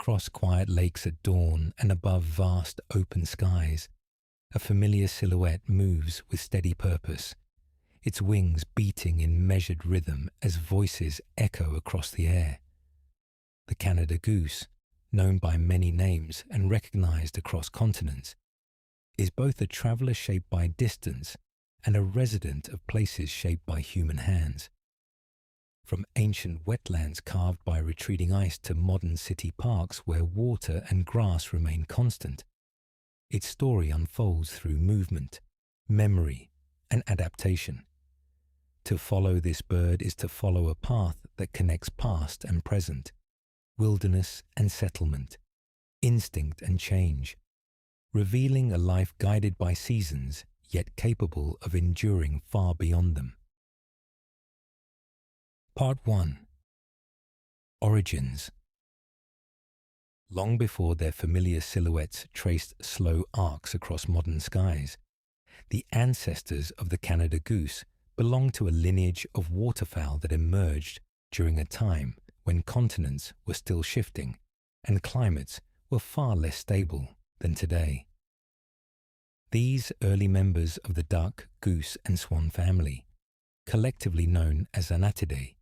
Across quiet lakes at dawn and above vast open skies, a familiar silhouette moves with steady purpose, its wings beating in measured rhythm as voices echo across the air. The Canada goose, known by many names and recognized across continents, is both a traveler shaped by distance and a resident of places shaped by human hands. From ancient wetlands carved by retreating ice to modern city parks where water and grass remain constant, its story unfolds through movement, memory, and adaptation. To follow this bird is to follow a path that connects past and present, wilderness and settlement, instinct and change, revealing a life guided by seasons yet capable of enduring far beyond them. Part 1. Origins. Long before their familiar silhouettes traced slow arcs across modern skies, the ancestors of the Canada goose belonged to a lineage of waterfowl that emerged during a time when continents were still shifting and climates were far less stable than today. These early members of the duck, goose, and swan family, collectively known as Anatidae,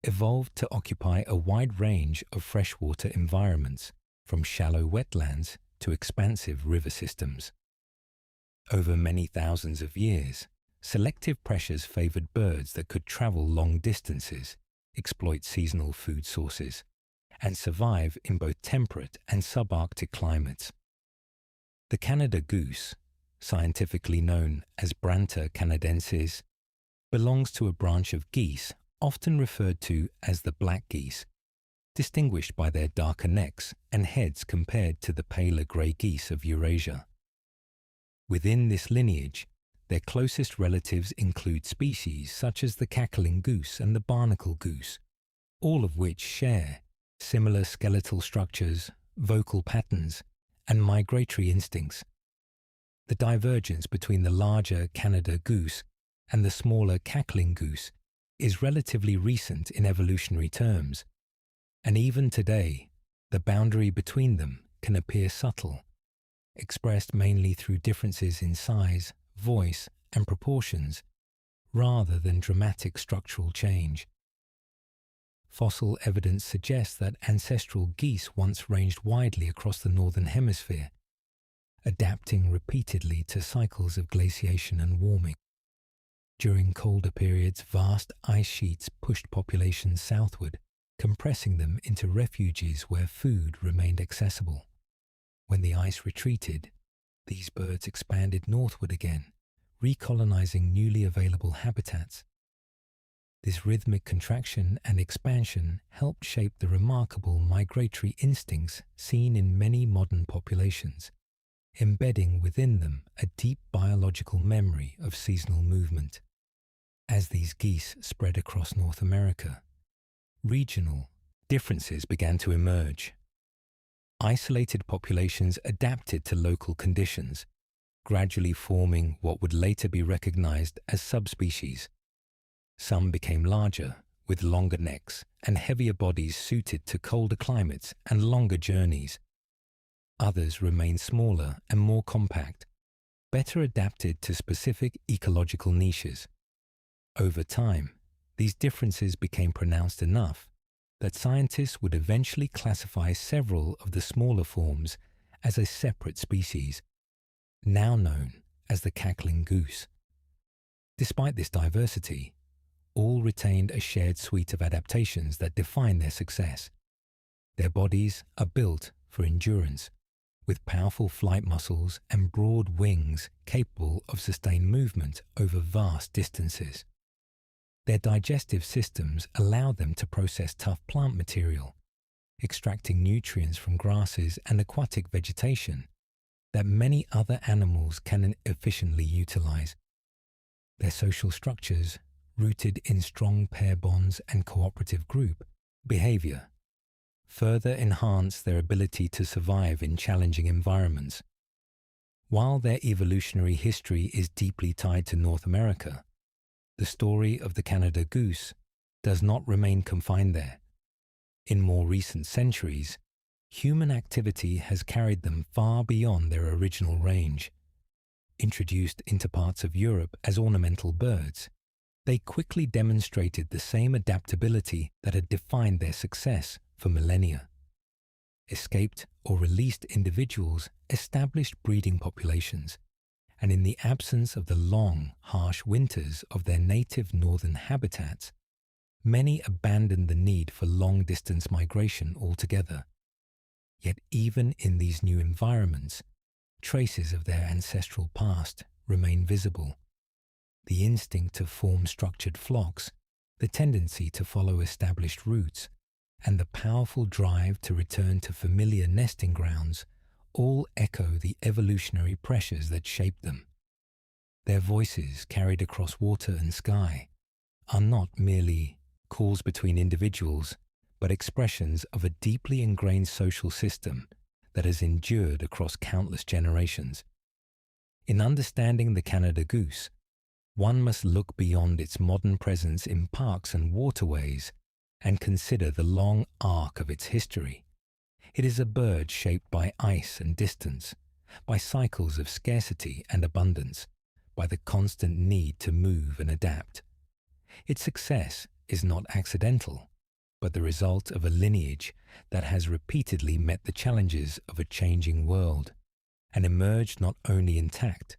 evolved to occupy a wide range of freshwater environments, from shallow wetlands to expansive river systems. Over many thousands of years, selective pressures favored birds that could travel long distances, exploit seasonal food sources, and survive in both temperate and subarctic climates. The Canada goose, scientifically known as Branta canadensis, belongs to a branch of geese often referred to as the black geese, distinguished by their darker necks and heads compared to the paler grey geese of Eurasia. Within this lineage, their closest relatives include species such as the cackling goose and the barnacle goose, all of which share similar skeletal structures, vocal patterns, and migratory instincts. The divergence between the larger Canada goose and the smaller cackling goose is relatively recent in evolutionary terms, and even today, the boundary between them can appear subtle, expressed mainly through differences in size, voice, and proportions, rather than dramatic structural change. Fossil evidence suggests that ancestral geese once ranged widely across the northern hemisphere, adapting repeatedly to cycles of glaciation and warming. During colder periods, vast ice sheets pushed populations southward, compressing them into refuges where food remained accessible. When the ice retreated, these birds expanded northward again, recolonizing newly available habitats. This rhythmic contraction and expansion helped shape the remarkable migratory instincts seen in many modern populations, embedding within them a deep biological memory of seasonal movement. As these geese spread across North America, regional differences began to emerge. Isolated populations adapted to local conditions, gradually forming what would later be recognized as subspecies. Some became larger, with longer necks and heavier bodies suited to colder climates and longer journeys. Others remained smaller and more compact, better adapted to specific ecological niches. Over time, these differences became pronounced enough that scientists would eventually classify several of the smaller forms as a separate species, now known as the cackling goose. Despite this diversity, all retained a shared suite of adaptations that define their success. Their bodies are built for endurance, with powerful flight muscles and broad wings capable of sustained movement over vast distances. Their digestive systems allow them to process tough plant material, extracting nutrients from grasses and aquatic vegetation that many other animals can efficiently utilize. Their social structures, rooted in strong pair bonds and cooperative group behavior, further enhance their ability to survive in challenging environments. While their evolutionary history is deeply tied to North America, the story of the Canada goose does not remain confined there. In more recent centuries, human activity has carried them far beyond their original range. Introduced into parts of Europe as ornamental birds, they quickly demonstrated the same adaptability that had defined their success for millennia. Escaped or released individuals established breeding populations, and in the absence of the long, harsh winters of their native northern habitats, many abandoned the need for long-distance migration altogether. Yet even in these new environments, traces of their ancestral past remain visible. The instinct to form structured flocks, the tendency to follow established routes, and the powerful drive to return to familiar nesting grounds all echo the evolutionary pressures that shaped them. Their voices, carried across water and sky, are not merely calls between individuals, but expressions of a deeply ingrained social system that has endured across countless generations. In understanding the Canada goose, one must look beyond its modern presence in parks and waterways and consider the long arc of its history. It is a bird shaped by ice and distance, by cycles of scarcity and abundance, by the constant need to move and adapt. Its success is not accidental, but the result of a lineage that has repeatedly met the challenges of a changing world and emerged not only intact,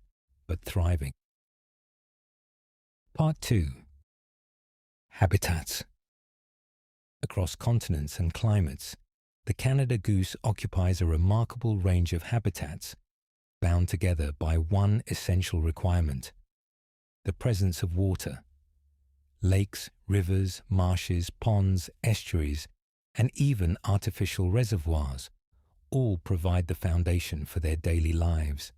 but thriving. Part 2. Habitats. Across continents and climates, the Canada goose occupies a remarkable range of habitats, bound together by one essential requirement: the presence of water. Lakes, rivers, marshes, ponds, estuaries, and even artificial reservoirs all provide the foundation for their daily lives.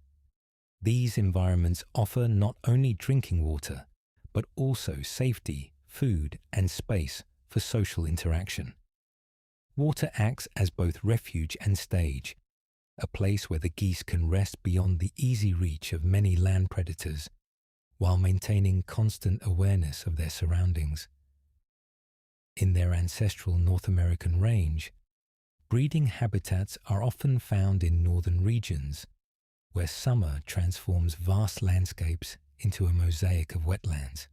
These environments offer not only drinking water, but also safety, food, and space for social interaction. Water acts as both refuge and stage, a place where the geese can rest beyond the easy reach of many land predators, while maintaining constant awareness of their surroundings. In their ancestral North American range, breeding habitats are often found in northern regions, where summer transforms vast landscapes into a mosaic of wetlands.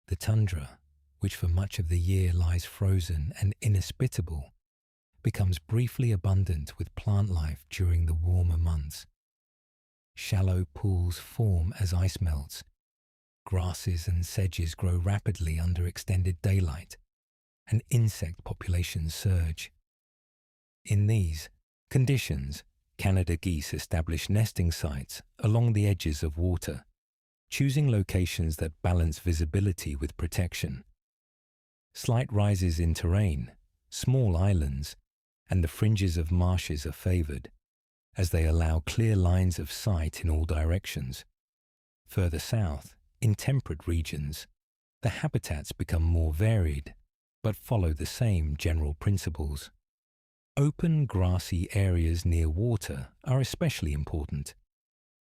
The tundra, which for much of the year lies frozen and inhospitable, becomes briefly abundant with plant life during the warmer months. Shallow pools form as ice melts. Grasses and sedges grow rapidly under extended daylight, and insect populations surge. In these conditions, Canada geese establish nesting sites along the edges of water, choosing locations that balance visibility with protection. Slight rises in terrain, small islands, and the fringes of marshes are favored, as they allow clear lines of sight in all directions. Further south, in temperate regions, the habitats become more varied, but follow the same general principles. Open grassy areas near water are especially important.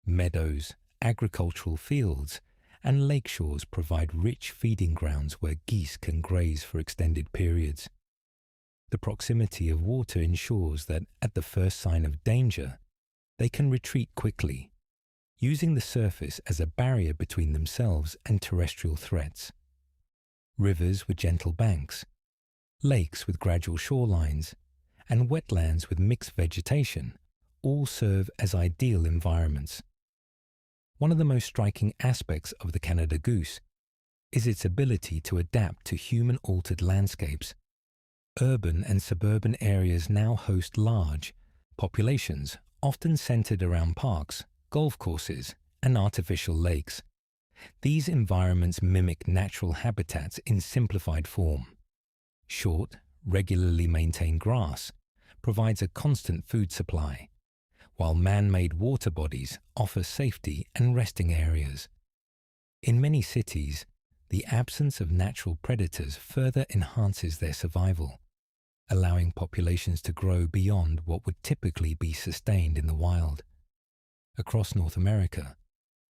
Meadows, agricultural fields, and lakeshores provide rich feeding grounds where geese can graze for extended periods. The proximity of water ensures that at the first sign of danger, they can retreat quickly, using the surface as a barrier between themselves and terrestrial threats. Rivers with gentle banks, lakes with gradual shorelines, and wetlands with mixed vegetation all serve as ideal environments. One of the most striking aspects of the Canada goose is its ability to adapt to human-altered landscapes. Urban and suburban areas now host large populations, often centered around parks, golf courses, and artificial lakes. These environments mimic natural habitats in simplified form. Short, regularly maintained grass provides a constant food supply, while man-made water bodies offer safety and resting areas. In many cities, the absence of natural predators further enhances their survival, allowing populations to grow beyond what would typically be sustained in the wild. Across North America,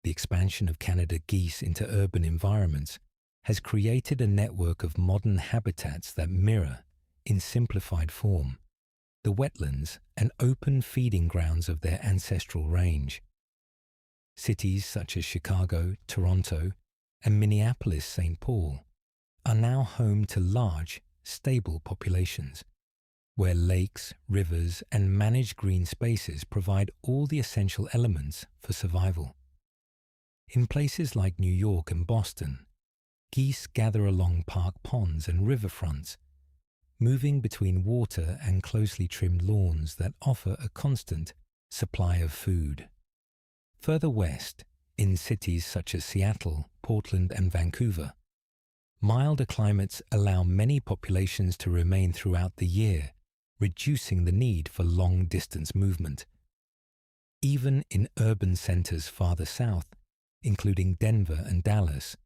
the expansion of Canada geese into urban environments has created a network of modern habitats that mirror, in simplified form, the wetlands and open feeding grounds of their ancestral range. Cities such as Chicago, Toronto, and Minneapolis-St. Paul are now home to large, stable populations, where lakes, rivers, and managed green spaces provide all the essential elements for survival. In places like New York and Boston, geese gather along park ponds and riverfronts, moving between water and closely trimmed lawns that offer a constant supply of food. Further west, in cities such as Seattle, Portland, and Vancouver, milder climates allow many populations to remain throughout the year, reducing the need for long-distance movement. Even in urban centers farther south, including Denver and Dallas,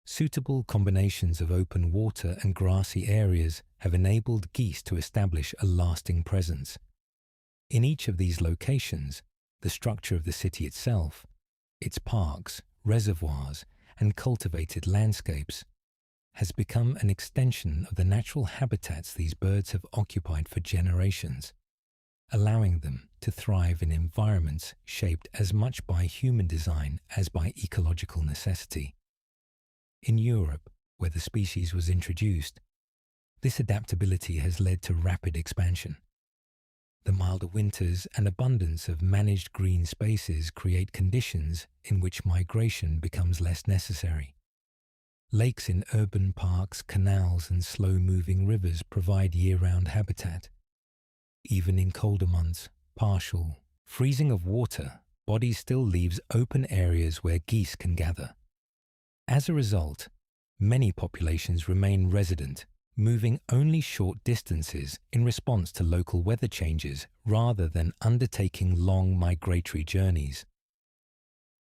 suitable combinations of open water and grassy areas have enabled geese to establish a lasting presence. In each of these locations, the structure of the city itself, its parks, reservoirs, and cultivated landscapes, has become an extension of the natural habitats these birds have occupied for generations, allowing them to thrive in environments shaped as much by human design as by ecological necessity. In Europe, where the species was introduced, this adaptability has led to rapid expansion. The milder winters and abundance of managed green spaces create conditions in which migration becomes less necessary. Lakes in urban parks, canals, and slow-moving rivers provide year-round habitat. Even in colder months, partial freezing of water body still leaves open areas where geese can gather. As a result, many populations remain resident, moving only short distances in response to local weather changes rather than undertaking long migratory journeys.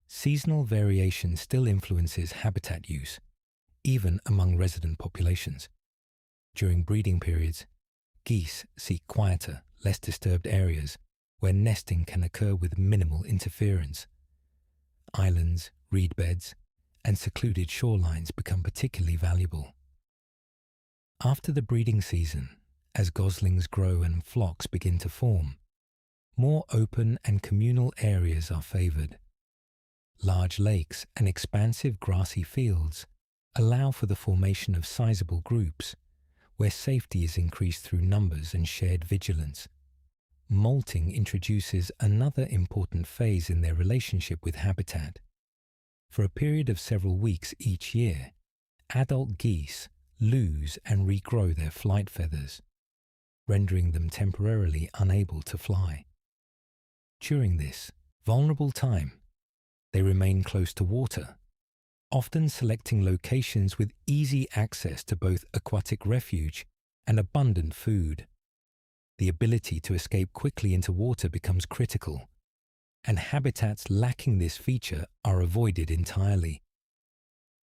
Seasonal variation still influences habitat use, even among resident populations. During breeding periods, geese seek quieter, less disturbed areas where nesting can occur with minimal interference. Islands, reed beds, and secluded shorelines become particularly valuable. After the breeding season, as goslings grow and flocks begin to form, more open and communal areas are favored. Large lakes and expansive grassy fields allow for the formation of sizable groups, where safety is increased through numbers and shared vigilance. Molting introduces another important phase in their relationship with habitat. For a period of several weeks each year, adult geese lose and regrow their flight feathers, rendering them temporarily unable to fly. During this vulnerable time, they remain close to water, often selecting locations with easy access to both aquatic refuge and abundant food. The ability to escape quickly into water becomes critical, and habitats lacking this feature are avoided entirely.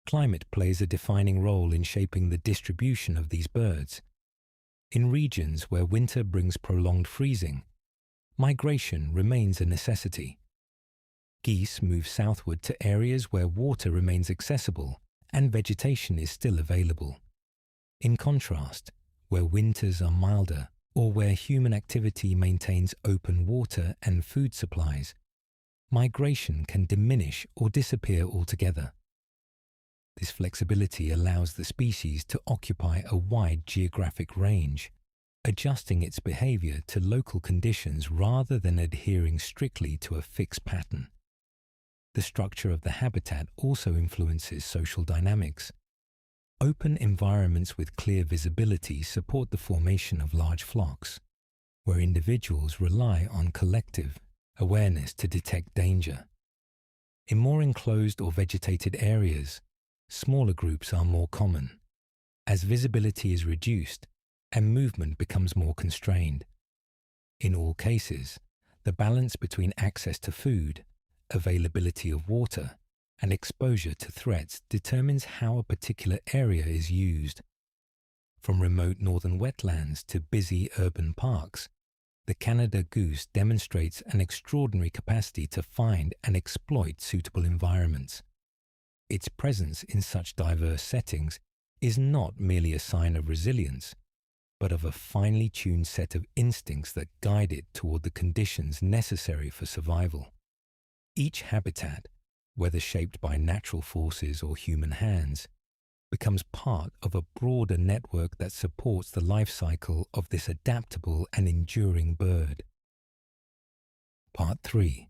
Climate plays a defining role in shaping the distribution of these birds. In regions where winter brings prolonged freezing, migration remains a necessity. Geese move southward to areas where water remains accessible and vegetation is still available. In contrast, where winters are milder or where human activity maintains open water and food supplies, migration can diminish or disappear altogether. This flexibility allows the species to occupy a wide geographic range, adjusting its behavior to local conditions rather than adhering strictly to a fixed pattern. The structure of the habitat also influences social dynamics. Open environments with clear visibility support the formation of large flocks, where individuals rely on collective awareness to detect danger. In more enclosed or vegetated areas, smaller groups are more common, as visibility is reduced and movement becomes more constrained. In all cases, the balance between access to food, availability of water, and exposure to threats determines how a particular area is used. From remote northern wetlands to busy urban parks, the Canada goose demonstrates an extraordinary capacity to find and exploit suitable environments. Its presence in such diverse settings is not merely a sign of resilience, but of a finely tuned set of instincts that guide it toward the conditions necessary for survival. Each habitat, whether shaped by natural forces or human hands, becomes part of a broader network that supports the life cycle of this adaptable and enduring bird. Part 3.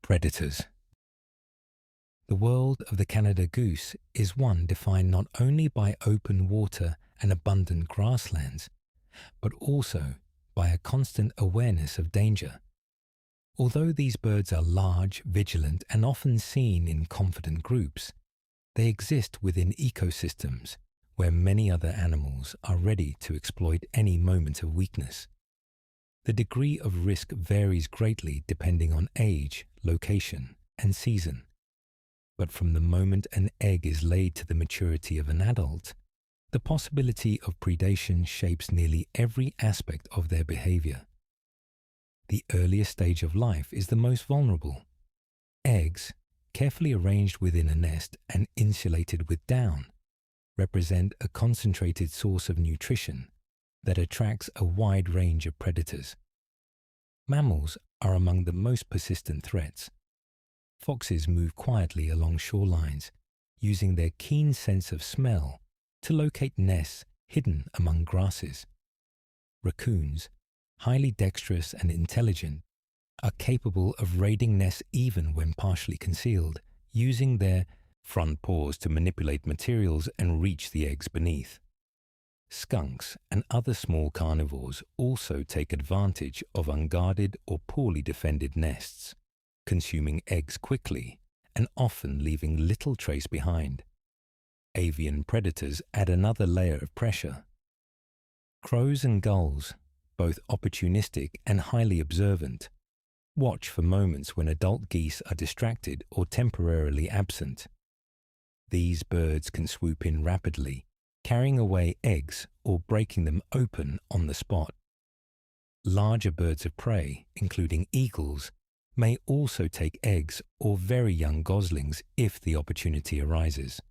Predators. The world of the Canada goose is one defined not only by open water and abundant grasslands, but also by a constant awareness of danger. Although these birds are large, vigilant, and often seen in confident groups, they exist within ecosystems where many other animals are ready to exploit any moment of weakness. The degree of risk varies greatly depending on age, location, and season. But from the moment an egg is laid to the maturity of an adult, the possibility of predation shapes nearly every aspect of their behavior. The earliest stage of life is the most vulnerable. Eggs, carefully arranged within a nest and insulated with down, represent a concentrated source of nutrition that attracts a wide range of predators. Mammals are among the most persistent threats. Foxes move quietly along shorelines, using their keen sense of smell to locate nests hidden among grasses. Raccoons, highly dexterous and intelligent, are capable of raiding nests even when partially concealed, using their front paws to manipulate materials and reach the eggs beneath. Skunks and other small carnivores also take advantage of unguarded or poorly defended nests, consuming eggs quickly and often leaving little trace behind. Avian predators add another layer of pressure. Crows and gulls, both opportunistic and highly observant, watch for moments when adult geese are distracted or temporarily absent. These birds can swoop in rapidly, carrying away eggs or breaking them open on the spot. Larger birds of prey, including eagles, may also take eggs or very young goslings if the opportunity arises.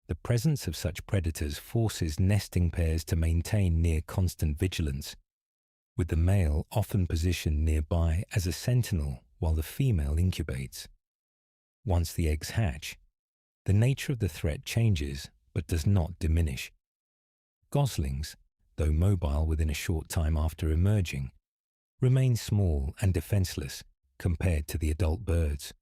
The presence of such predators forces nesting pairs to maintain near constant vigilance, with the male often positioned nearby as a sentinel while the female incubates. Once the eggs hatch, the nature of the threat changes but does not diminish. Goslings, though mobile within a short time after emerging, remain small and defenseless compared to the adult birds.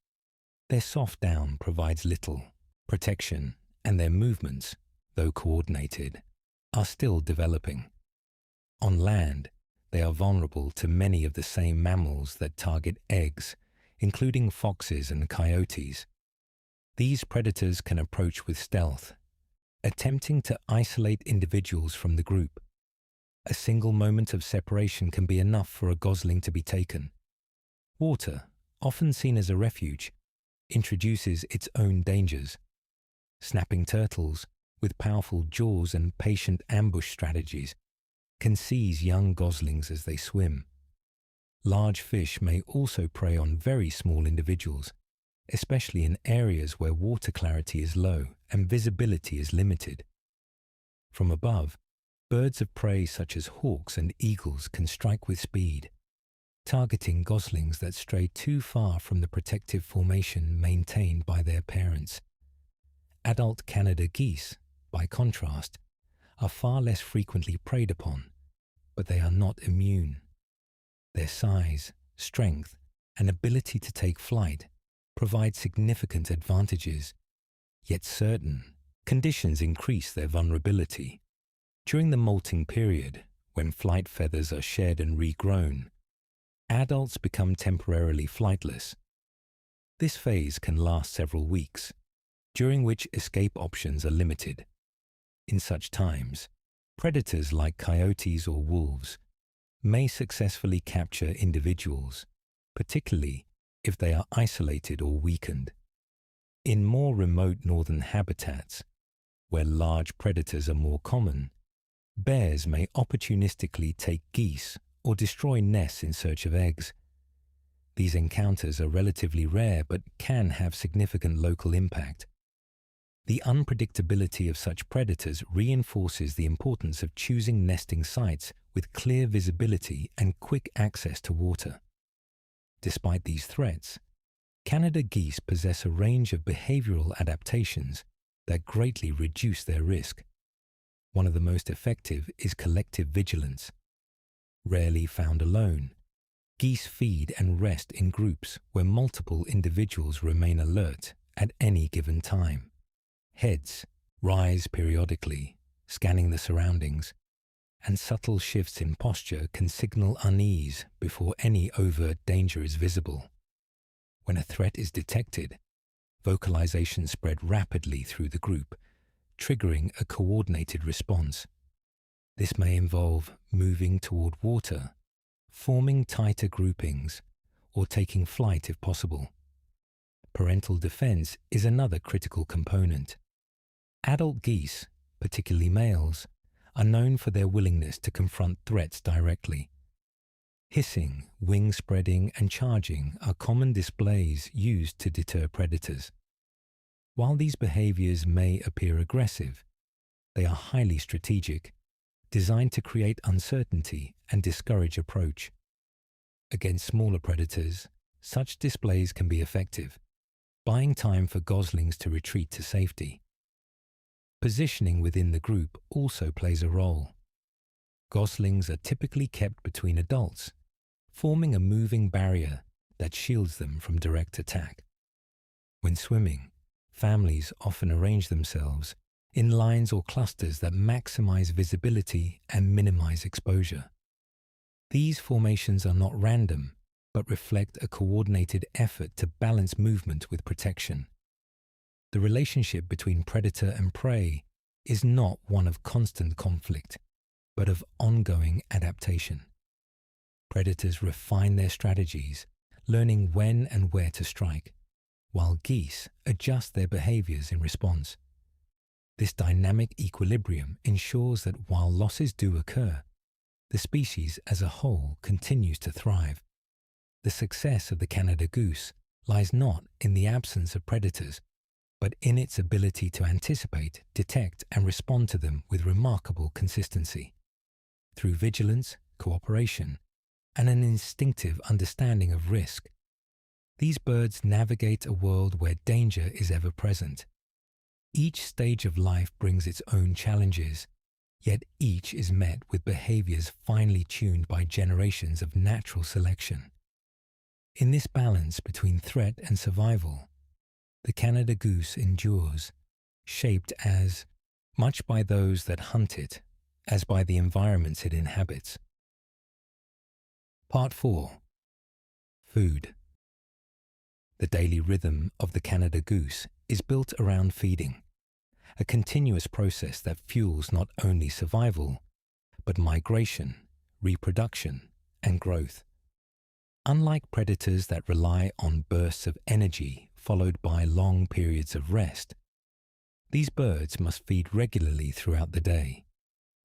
Their soft down provides little protection, and their movements, though coordinated, are still developing. On land, they are vulnerable to many of the same mammals that target eggs, including foxes and coyotes. These predators can approach with stealth, attempting to isolate individuals from the group. A single moment of separation can be enough for a gosling to be taken. Water, often seen as a refuge, introduces its own dangers. Snapping turtles, with powerful jaws and patient ambush strategies, can seize young goslings as they swim. Large fish may also prey on very small individuals, especially in areas where water clarity is low and visibility is limited. From above, birds of prey such as hawks and eagles can strike with speed, targeting goslings that stray too far from the protective formation maintained by their parents. Adult Canada geese, by contrast, are far less frequently preyed upon, but they are not immune. Their size, strength, and ability to take flight provide significant advantages, yet certain conditions increase their vulnerability. During the molting period, when flight feathers are shed and regrown, adults become temporarily flightless. This phase can last several weeks, during which escape options are limited. In such times, predators like coyotes or wolves may successfully capture individuals, particularly if they are isolated or weakened. In more remote northern habitats, where large predators are more common, bears may opportunistically take geese or destroy nests in search of eggs. These encounters are relatively rare but can have significant local impact. The unpredictability of such predators reinforces the importance of choosing nesting sites with clear visibility and quick access to water. Despite these threats, Canada geese possess a range of behavioral adaptations that greatly reduce their risk. One of the most effective is collective vigilance. Rarely found alone, geese feed and rest in groups where multiple individuals remain alert at any given time. Heads rise periodically, scanning the surroundings, and subtle shifts in posture can signal unease before any overt danger is visible. When a threat is detected, vocalization spread rapidly through the group, triggering a coordinated response. This may involve moving toward water, forming tighter groupings, or taking flight if possible. Parental defense is another critical component. Adult geese, particularly males, are known for their willingness to confront threats directly. Hissing, wing spreading, and charging are common displays used to deter predators. While these behaviors may appear aggressive, they are highly strategic, designed to create uncertainty and discourage approach. Against smaller predators, such displays can be effective, buying time for goslings to retreat to safety. Positioning within the group also plays a role. Goslings are typically kept between adults, forming a moving barrier that shields them from direct attack. When swimming, families often arrange themselves in lines or clusters that maximize visibility and minimize exposure. These formations are not random, but reflect a coordinated effort to balance movement with protection. The relationship between predator and prey is not one of constant conflict, but of ongoing adaptation. Predators refine their strategies, learning when and where to strike, while geese adjust their behaviors in response. This dynamic equilibrium ensures that while losses do occur, the species as a whole continues to thrive. The success of the Canada goose lies not in the absence of predators, but in its ability to anticipate, detect, and respond to them with remarkable consistency. Through vigilance, cooperation, and an instinctive understanding of risk, these birds navigate a world where danger is ever present. Each stage of life brings its own challenges, yet each is met with behaviors finely tuned by generations of natural selection. In this balance between threat and survival, the Canada goose endures, shaped as much by those that hunt it as by the environments it inhabits. Part 4. Food. The daily rhythm of the Canada goose is built around feeding, a continuous process that fuels not only survival, but migration, reproduction, and growth. Unlike predators that rely on bursts of energy followed by long periods of rest, these birds must feed regularly throughout the day,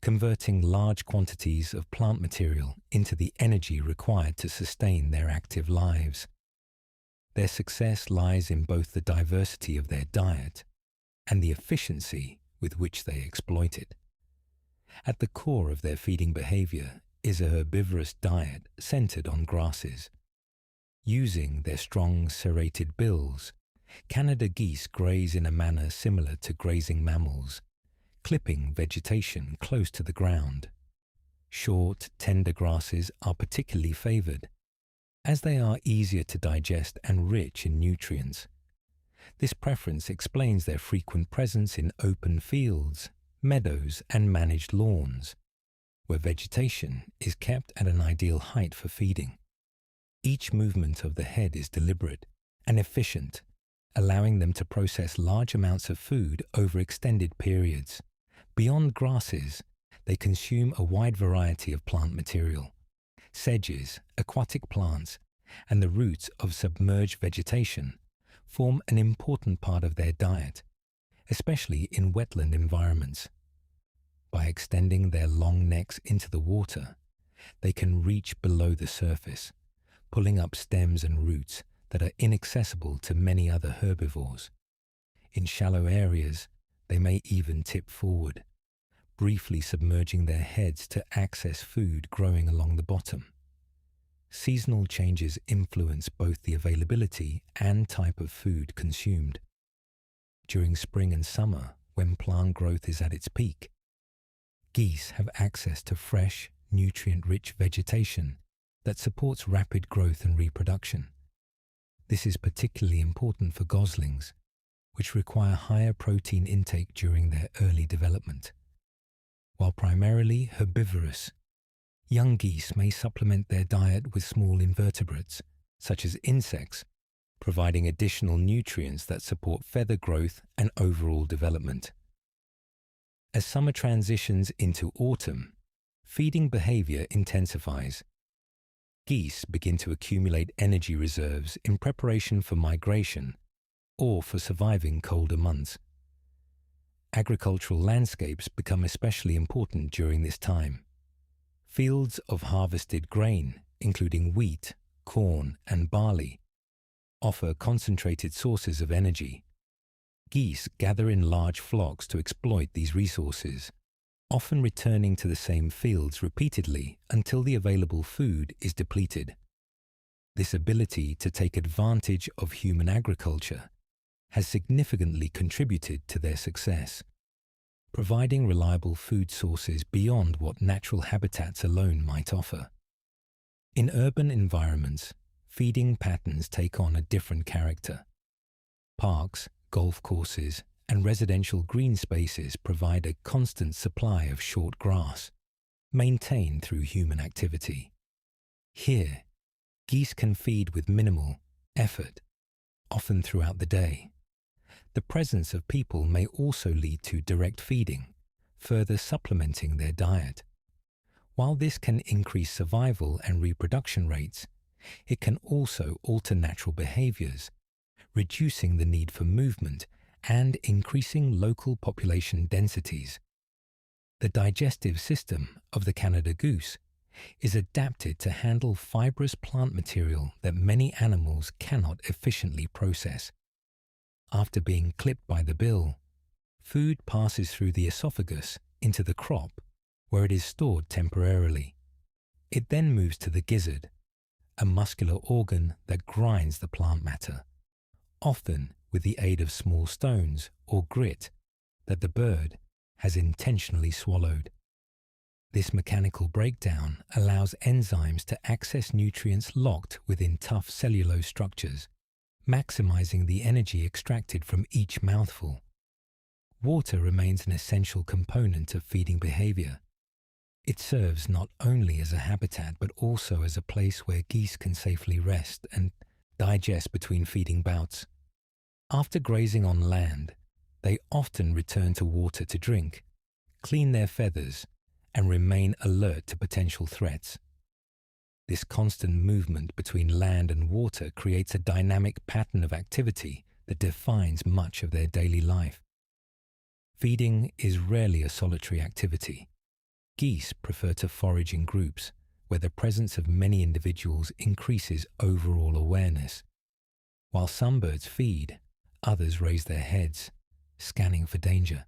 converting large quantities of plant material into the energy required to sustain their active lives. Their success lies in both the diversity of their diet and the efficiency with which they exploit it. At the core of their feeding behavior is a herbivorous diet centered on grasses. Using their strong serrated bills, Canada geese graze in a manner similar to grazing mammals, clipping vegetation close to the ground. Short, tender grasses are particularly favored, as they are easier to digest and rich in nutrients. This preference explains their frequent presence in open fields, meadows, and managed lawns, where vegetation is kept at an ideal height for feeding. Each movement of the head is deliberate and efficient, allowing them to process large amounts of food over extended periods. Beyond grasses, they consume a wide variety of plant material. Sedges, aquatic plants, and the roots of submerged vegetation form an important part of their diet, especially in wetland environments. By extending their long necks into the water, they can reach below the surface, pulling up stems and roots that are inaccessible to many other herbivores. In shallow areas, They may even tip forward, briefly submerging their heads to access food growing along the bottom. Seasonal changes influence both the availability and type of food consumed. During spring and summer, when plant growth is at its peak, geese have access to fresh, nutrient-rich vegetation that supports rapid growth and reproduction. This is particularly important for goslings, which require higher protein intake during their early development. While primarily herbivorous, young geese may supplement their diet with small invertebrates, such as insects, providing additional nutrients that support feather growth and overall development. As summer transitions into autumn, feeding behavior intensifies. Geese begin to accumulate energy reserves in preparation for migration or for surviving colder months. Agricultural landscapes become especially important during this time. Fields of harvested grain, including wheat, corn, and barley, offer concentrated sources of energy. Geese gather in large flocks to exploit these resources, often returning to the same fields repeatedly until the available food is depleted. This ability to take advantage of human agriculture has significantly contributed to their success, providing reliable food sources beyond what natural habitats alone might offer. In urban environments, feeding patterns take on a different character. Parks, golf courses, and residential green spaces provide a constant supply of short grass, maintained through human activity. Here, geese can feed with minimal effort, often throughout the day. The presence of people may also lead to direct feeding, further supplementing their diet. While this can increase survival and reproduction rates, it can also alter natural behaviors, reducing the need for movement and increasing local population densities. The digestive system of the Canada goose is adapted to handle fibrous plant material that many animals cannot efficiently process. After being clipped by the bill, food passes through the esophagus into the crop, where it is stored temporarily. It then moves to the gizzard, a muscular organ that grinds the plant matter, often with the aid of small stones or grit that the bird has intentionally swallowed. This mechanical breakdown allows enzymes to access nutrients locked within tough cellulose structures, maximizing the energy extracted from each mouthful. Water remains an essential component of feeding behavior. It serves not only as a habitat but also as a place where geese can safely rest and digest between feeding bouts. After grazing on land, they often return to water to drink, clean their feathers, and remain alert to potential threats. This constant movement between land and water creates a dynamic pattern of activity that defines much of their daily life. Feeding is rarely a solitary activity. Geese prefer to forage in groups, where the presence of many individuals increases overall awareness. While some birds feed, others raise their heads, scanning for danger.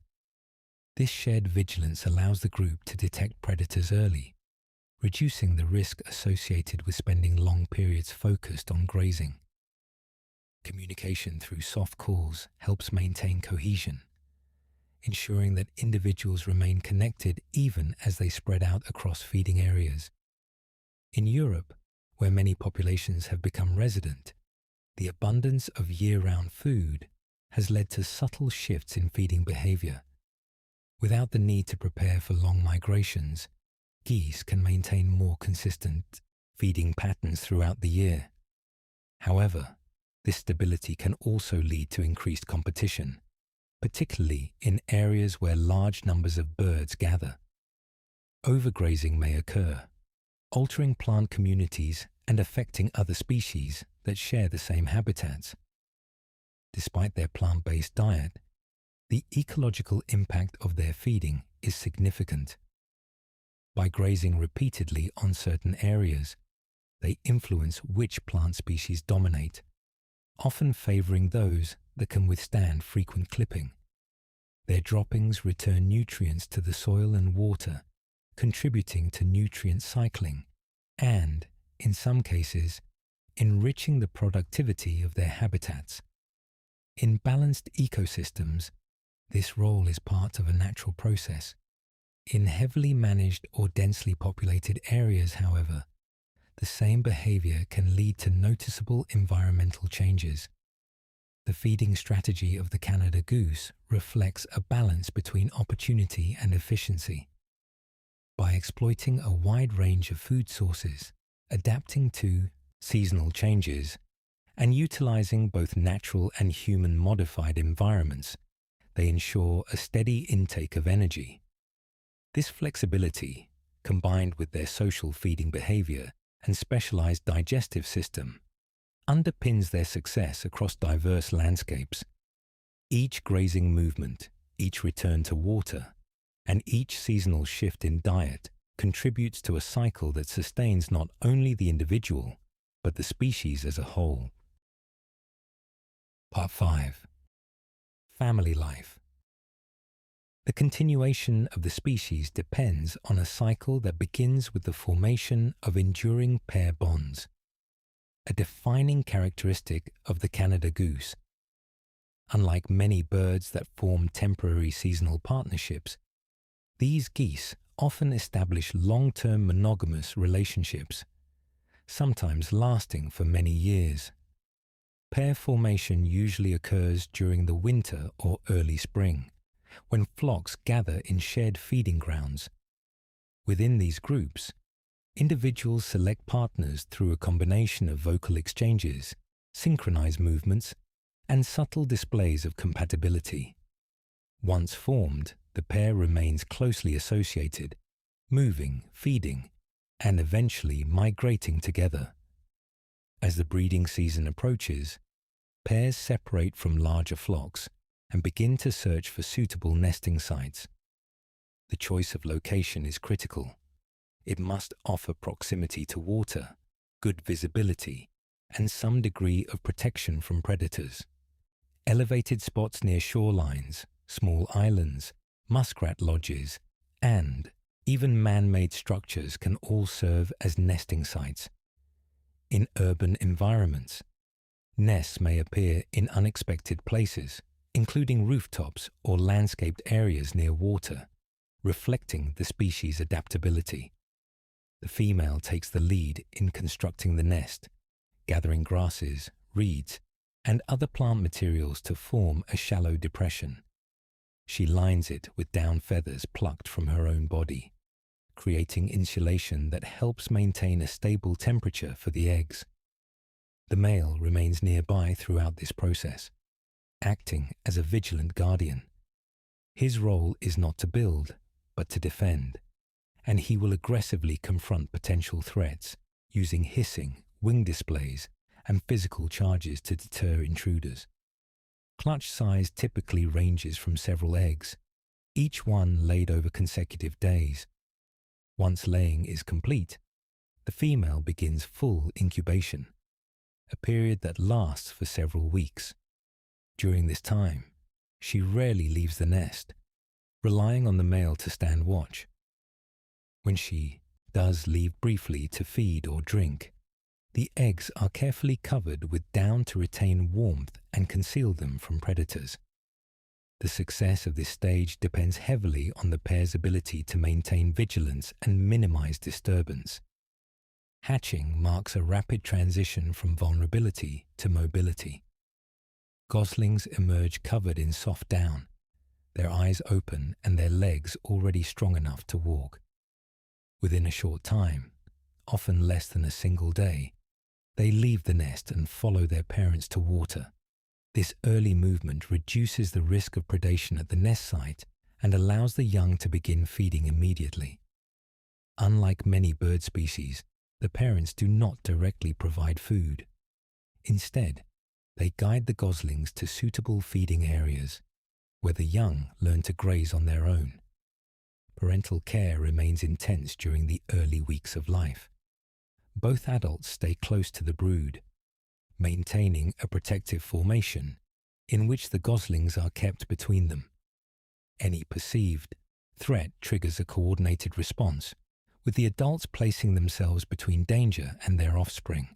This shared vigilance allows the group to detect predators early, reducing the risk associated with spending long periods focused on grazing. Communication through soft calls helps maintain cohesion, ensuring that individuals remain connected even as they spread out across feeding areas. In Europe, where many populations have become resident, the abundance of year-round food has led to subtle shifts in feeding behavior. Without the need to prepare for long migrations, geese can maintain more consistent feeding patterns throughout the year. However, this stability can also lead to increased competition, particularly in areas where large numbers of birds gather. Overgrazing may occur, altering plant communities and affecting other species that share the same habitats. Despite their plant-based diet, the ecological impact of their feeding is significant. By grazing repeatedly on certain areas, they influence which plant species dominate, often favoring those that can withstand frequent clipping. Their droppings return nutrients to the soil and water, contributing to nutrient cycling and, in some cases, enriching the productivity of their habitats. In balanced ecosystems, this role is part of a natural process. In heavily managed or densely populated areas, however, the same behavior can lead to noticeable environmental changes. The feeding strategy of the Canada goose reflects a balance between opportunity and efficiency. By exploiting a wide range of food sources, adapting to seasonal changes, and utilizing both natural and human-modified environments, they ensure a steady intake of energy. This flexibility, combined with their social feeding behavior and specialized digestive system, underpins their success across diverse landscapes. Each grazing movement, each return to water, and each seasonal shift in diet contributes to a cycle that sustains not only the individual, but the species as a whole. Part 5. Family life. The continuation of the species depends on a cycle that begins with the formation of enduring pair bonds, a defining characteristic of the Canada goose. Unlike many birds that form temporary seasonal partnerships, these geese often establish long-term monogamous relationships, sometimes lasting for many years. Pair formation usually occurs during the winter or early spring, when flocks gather in shared feeding grounds. Within these groups, individuals select partners through a combination of vocal exchanges, synchronized movements, and subtle displays of compatibility. Once formed, the pair remains closely associated, moving, feeding, and eventually migrating together. As the breeding season approaches, pairs separate from larger flocks and begin to search for suitable nesting sites. The choice of location is critical. It must offer proximity to water, good visibility, and some degree of protection from predators. Elevated spots near shorelines, small islands, muskrat lodges, and even man-made structures can all serve as nesting sites. In urban environments, nests may appear in unexpected places, including rooftops or landscaped areas near water, reflecting the species' adaptability. The female takes the lead in constructing the nest, gathering grasses, reeds, and other plant materials to form a shallow depression. She lines it with down feathers plucked from her own body, creating insulation that helps maintain a stable temperature for the eggs. The male remains nearby throughout this process, acting as a vigilant guardian. His role is not to build, but to defend, and he will aggressively confront potential threats, using hissing, wing displays, and physical charges to deter intruders. Clutch size typically ranges from several eggs, each one laid over consecutive days. Once laying is complete, the female begins full incubation, a period that lasts for several weeks. During this time, she rarely leaves the nest, relying on the male to stand watch. When she does leave briefly to feed or drink, the eggs are carefully covered with down to retain warmth and conceal them from predators. The success of this stage depends heavily on the pair's ability to maintain vigilance and minimize disturbance. Hatching marks a rapid transition from vulnerability to mobility. Goslings emerge covered in soft down, their eyes open and their legs already strong enough to walk. Within a short time, often less than a single day, they leave the nest and follow their parents to water. This early movement reduces the risk of predation at the nest site and allows the young to begin feeding immediately. Unlike many bird species, the parents do not directly provide food. Instead, they guide the goslings to suitable feeding areas, where the young learn to graze on their own. Parental care remains intense during the early weeks of life. Both adults stay close to the brood, maintaining a protective formation in which the goslings are kept between them. Any perceived threat triggers a coordinated response, with the adults placing themselves between danger and their offspring.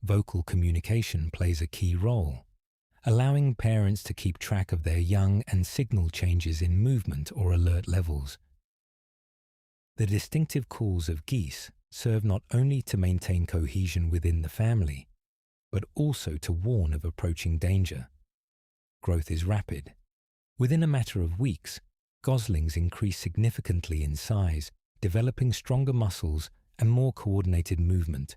Vocal communication plays a key role, allowing parents to keep track of their young and signal changes in movement or alert levels. The distinctive calls of geese serve not only to maintain cohesion within the family, but also to warn of approaching danger. Growth is rapid. Within a matter of weeks, goslings increase significantly in size, developing stronger muscles and more coordinated movement.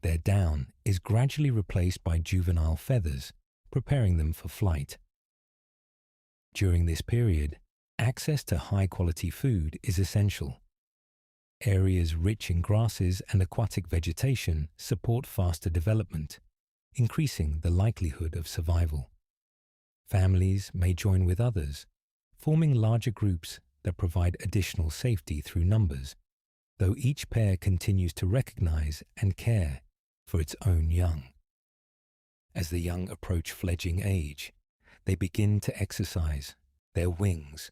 Their down is gradually replaced by juvenile feathers, preparing them for flight. During this period, access to high-quality food is essential. Areas rich in grasses and aquatic vegetation support faster development, increasing the likelihood of survival. Families may join with others, forming larger groups that provide additional safety through numbers, though each pair continues to recognize and care for its own young. As the young approach fledgling age, they begin to exercise their wings,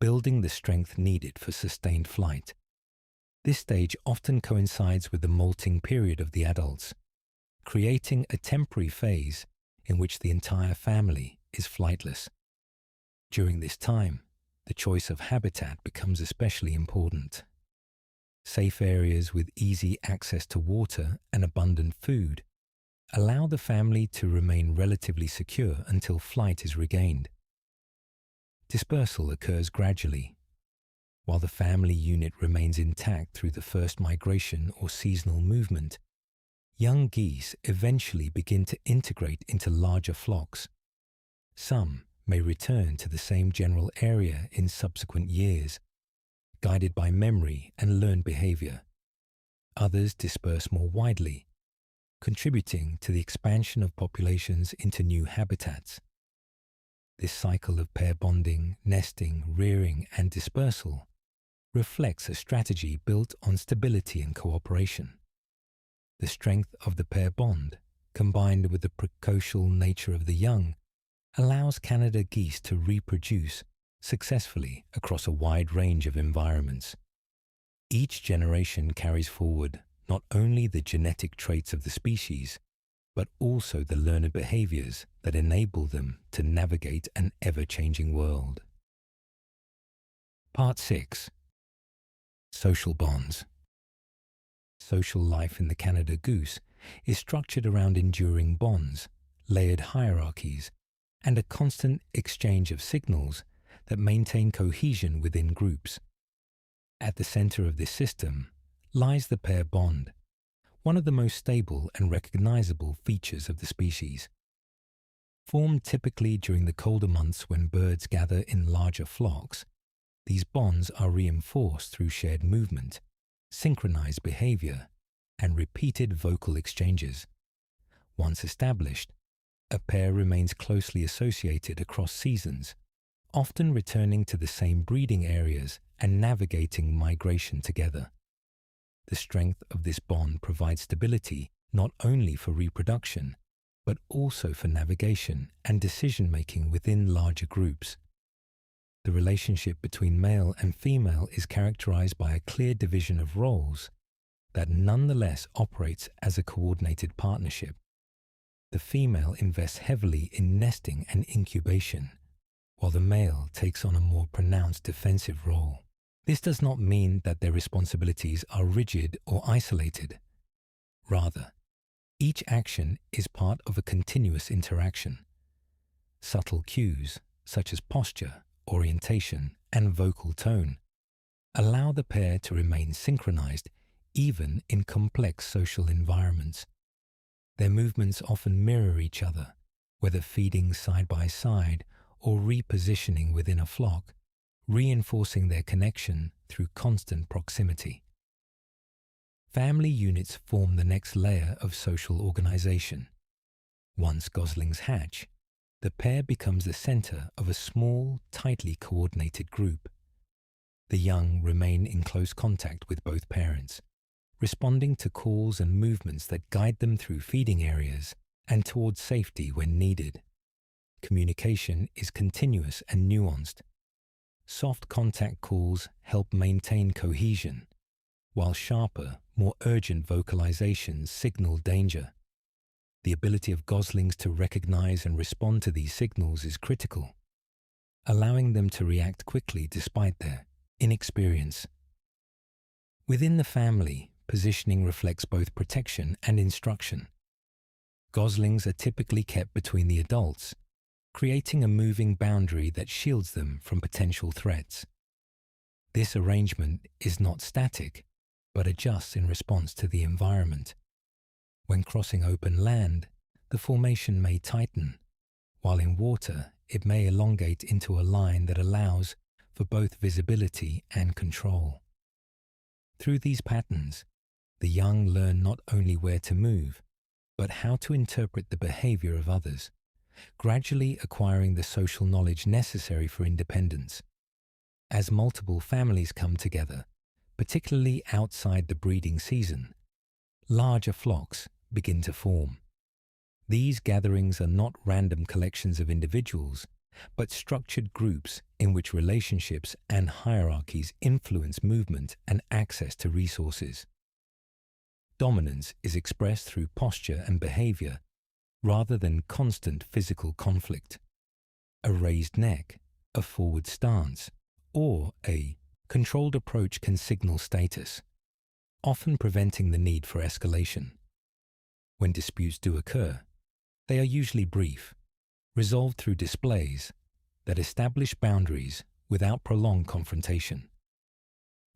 building the strength needed for sustained flight. This stage often coincides with the molting period of the adults, creating a temporary phase in which the entire family is flightless. During this time, the choice of habitat becomes especially important. Safe areas with easy access to water and abundant food allow the family to remain relatively secure until flight is regained. Dispersal occurs gradually. While the family unit remains intact through the first migration or seasonal movement, young geese eventually begin to integrate into larger flocks. Some may return to the same general area in subsequent years, guided by memory and learned behavior. Others disperse more widely, contributing to the expansion of populations into new habitats. This cycle of pair bonding, nesting, rearing, and dispersal reflects a strategy built on stability and cooperation. The strength of the pair bond, combined with the precocial nature of the young, allows Canada geese to reproduce successfully across a wide range of environments. Each generation carries forward not only the genetic traits of the species, but also the learned behaviors that enable them to navigate an ever-changing world. Part 6. Social bonds. Social life in the Canada goose is structured around enduring bonds, layered hierarchies, and a constant exchange of signals that maintain cohesion within groups. At the center of this system lies the pair bond, one of the most stable and recognizable features of the species. Formed typically during the colder months when birds gather in larger flocks, these bonds are reinforced through shared movement, synchronized behavior, and repeated vocal exchanges. Once established, a pair remains closely associated across seasons, often returning to the same breeding areas and navigating migration together. The strength of this bond provides stability not only for reproduction, but also for navigation and decision-making within larger groups. The relationship between male and female is characterized by a clear division of roles that nonetheless operates as a coordinated partnership. The female invests heavily in nesting and incubation, while the male takes on a more pronounced defensive role. This does not mean that their responsibilities are rigid or isolated. Rather, each action is part of a continuous interaction. Subtle cues, such as posture, orientation, and vocal tone, allow the pair to remain synchronized even in complex social environments. Their movements often mirror each other, whether feeding side by side or repositioning within a flock, reinforcing their connection through constant proximity. Family units form the next layer of social organization. Once goslings hatch, the pair becomes the center of a small, tightly coordinated group. The young remain in close contact with both parents, responding to calls and movements that guide them through feeding areas and towards safety when needed. communication is continuous and nuanced. Soft contact calls help maintain cohesion, while sharper, more urgent vocalizations signal danger. The ability of goslings to recognize and respond to these signals is critical, allowing them to react quickly despite their inexperience. Within the family, positioning reflects both protection and instruction. Goslings are typically kept between the adults, creating a moving boundary that shields them from potential threats. This arrangement is not static, but adjusts in response to the environment. When crossing open land, the formation may tighten, while in water it may elongate into a line that allows for both visibility and control. Through these patterns, the young learn not only where to move, but how to interpret the behavior of others, gradually acquiring the social knowledge necessary for independence. As multiple families come together, particularly outside the breeding season, larger flocks begin to form. These gatherings are not random collections of individuals, but structured groups in which relationships and hierarchies influence movement and access to resources. Dominance is expressed through posture and behavior, rather than constant physical conflict. A raised neck, a forward stance, or a controlled approach can signal status, often preventing the need for escalation. When disputes do occur, they are usually brief, resolved through displays that establish boundaries without prolonged confrontation.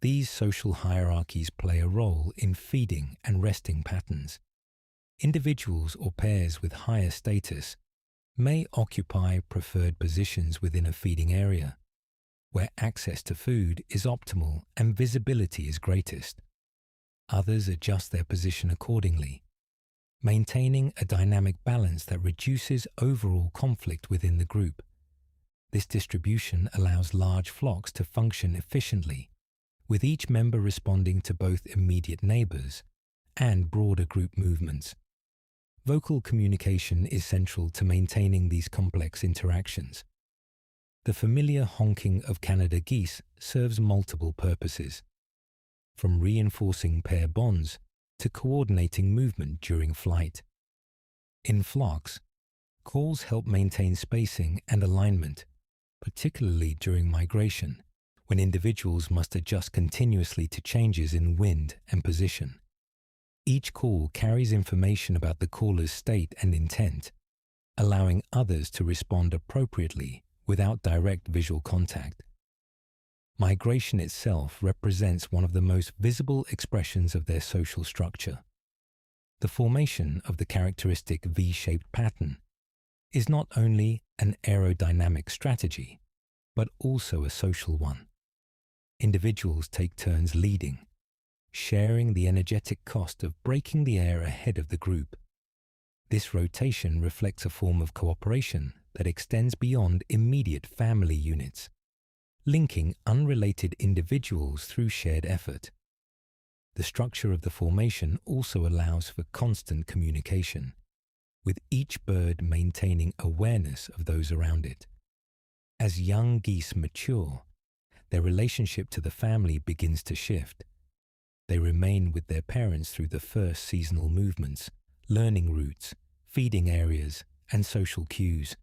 These social hierarchies play a role in feeding and resting patterns. Individuals or pairs with higher status may occupy preferred positions within a feeding area, where access to food is optimal and visibility is greatest. Others adjust their position accordingly, maintaining a dynamic balance that reduces overall conflict within the group. This distribution allows large flocks to function efficiently, with each member responding to both immediate neighbors and broader group movements. Vocal communication is central to maintaining these complex interactions. The familiar honking of Canada geese serves multiple purposes, from reinforcing pair bonds to coordinating movement during flight. In flocks, calls help maintain spacing and alignment, particularly during migration, when individuals must adjust continuously to changes in wind and position. Each call carries information about the caller's state and intent, allowing others to respond appropriately without direct visual contact. Migration itself represents one of the most visible expressions of their social structure. The formation of the characteristic V-shaped pattern is not only an aerodynamic strategy, but also a social one. Individuals take turns leading, sharing the energetic cost of breaking the air ahead of the group. This rotation reflects a form of cooperation that extends beyond immediate family units, linking unrelated individuals through shared effort. The structure of the formation also allows for constant communication, with each bird maintaining awareness of those around it. As young geese mature, their relationship to the family begins to shift. They remain with their parents through the first seasonal movements, learning routes, feeding areas, and social cues.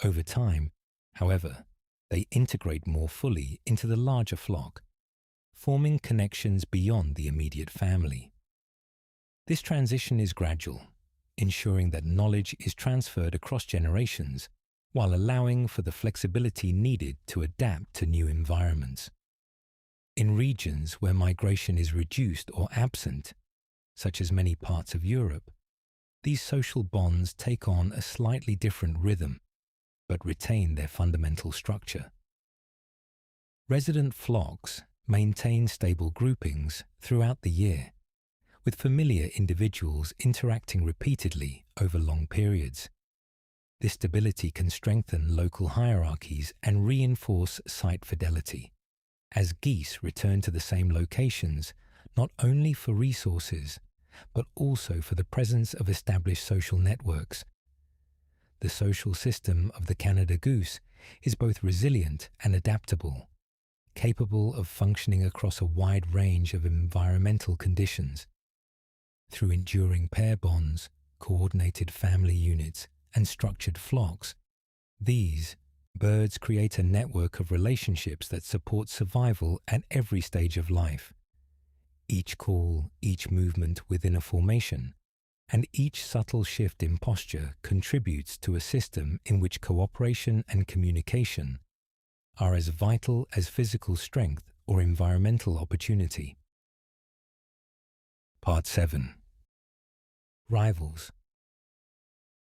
Over time, however, they integrate more fully into the larger flock, forming connections beyond the immediate family. This transition is gradual, ensuring that knowledge is transferred across generations while allowing for the flexibility needed to adapt to new environments. In regions where migration is reduced or absent, such as many parts of Europe, these social bonds take on a slightly different rhythm, but retain their fundamental structure. Resident flocks maintain stable groupings throughout the year, with familiar individuals interacting repeatedly over long periods. This stability can strengthen local hierarchies and reinforce site fidelity, as geese return to the same locations not only for resources, but also for the presence of established social networks. the social system of the Canada goose is both resilient and adaptable, capable of functioning across a wide range of environmental conditions. Through enduring pair bonds, coordinated family units, and structured flocks, these birds create a network of relationships that support survival at every stage of life. Each call, each movement within a formation, and each subtle shift in posture contributes to a system in which cooperation and communication are as vital as physical strength or environmental opportunity. Part 7. Rivals.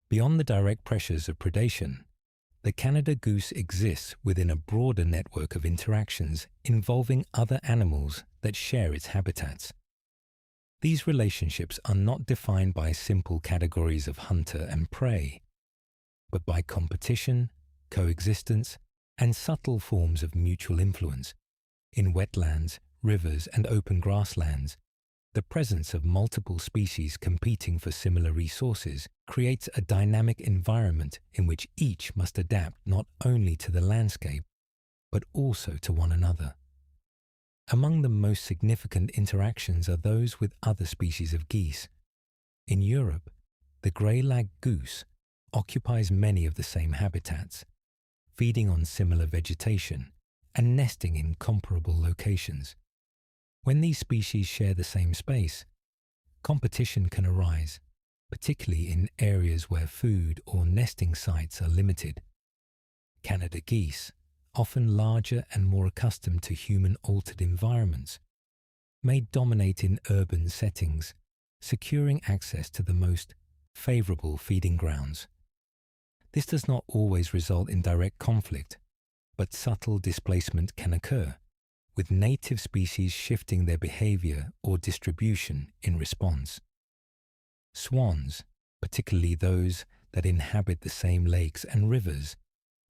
Beyond the direct pressures of predation, the Canada goose exists within a broader network of interactions involving other animals that share its habitats. These relationships are not defined by simple categories of hunter and prey, but by competition, coexistence, and subtle forms of mutual influence. In wetlands, rivers, and open grasslands, the presence of multiple species competing for similar resources creates a dynamic environment in which each must adapt not only to the landscape, but also to one another. Among the most significant interactions are those with other species of geese. In Europe, the grey-lag goose occupies many of the same habitats, feeding on similar vegetation and nesting in comparable locations. When these species share the same space, competition can arise, particularly in areas where food or nesting sites are limited. Canada geese, often larger and more accustomed to human-altered environments, may dominate in urban settings, securing access to the most favorable feeding grounds. This does not always result in direct conflict, but subtle displacement can occur, with native species shifting their behavior or distribution in response. Swans, particularly those that inhabit the same lakes and rivers,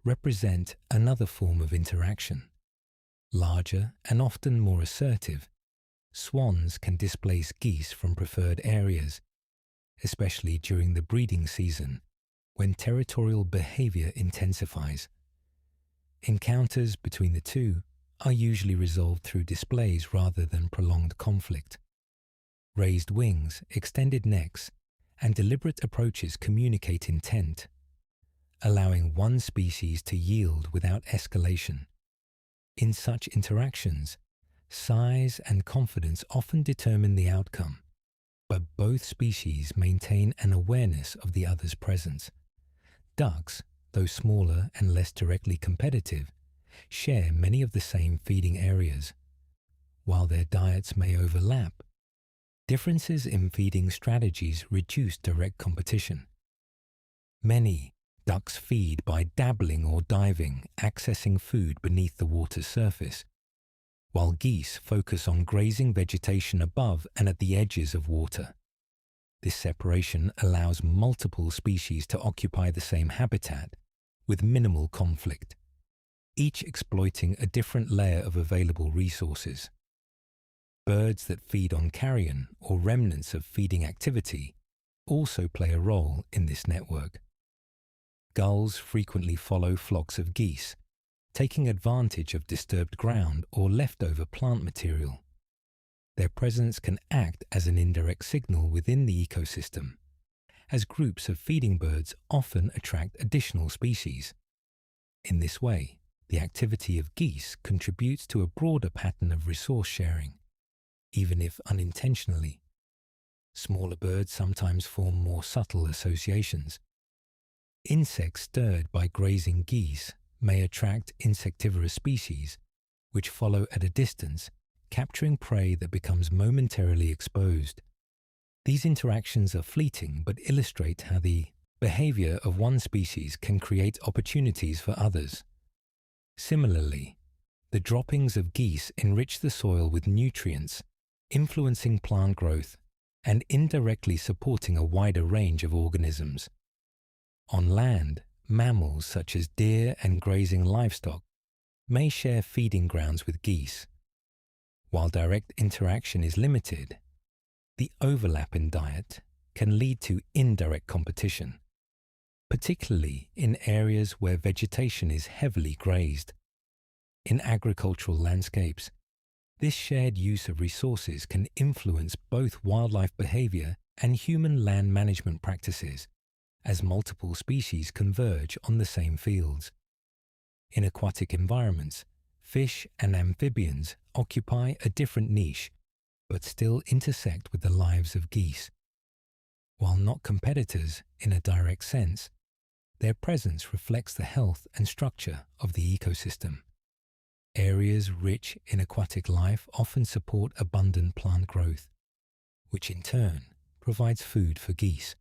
represent another form of interaction. Larger and often more assertive, swans can displace geese from preferred areas, especially during the breeding season, when territorial behavior intensifies. Encounters between the two are usually resolved through displays rather than prolonged conflict. Raised wings, extended necks, and deliberate approaches communicate intent, allowing one species to yield without escalation. In such interactions, size and confidence often determine the outcome, but both species maintain an awareness of the other's presence. Ducks, though smaller and less directly competitive, share many of the same feeding areas. While their diets may overlap, differences in feeding strategies reduce direct competition. Many ducks feed by dabbling or diving, accessing food beneath the water's surface, while geese focus on grazing vegetation above and at the edges of water. This separation allows multiple species to occupy the same habitat with minimal conflict, each exploiting a different layer of available resources. Birds that feed on carrion or remnants of feeding activity also play a role in this network. Gulls frequently follow flocks of geese, taking advantage of disturbed ground or leftover plant material. Their presence can act as an indirect signal within the ecosystem, as groups of feeding birds often attract additional species. In this way, the activity of geese contributes to a broader pattern of resource sharing, even if unintentionally. Smaller birds sometimes form more subtle associations. Insects stirred by grazing geese may attract insectivorous species, which follow at a distance, capturing prey that becomes momentarily exposed. These interactions are fleeting but illustrate how the behavior of one species can create opportunities for others. Similarly, the droppings of geese enrich the soil with nutrients, influencing plant growth and indirectly supporting a wider range of organisms. On land, mammals such as deer and grazing livestock may share feeding grounds with geese. While direct interaction is limited, the overlap in diet can lead to indirect competition. particularly in areas where vegetation is heavily grazed. In agricultural landscapes, this shared use of resources can influence both wildlife behavior and human land management practices, as multiple species converge on the same fields. In aquatic environments, fish and amphibians occupy a different niche, but still intersect with the lives of geese. While not competitors in a direct sense, their presence reflects the health and structure of the ecosystem. Areas rich in aquatic life often support abundant plant growth, which in turn provides food for geese.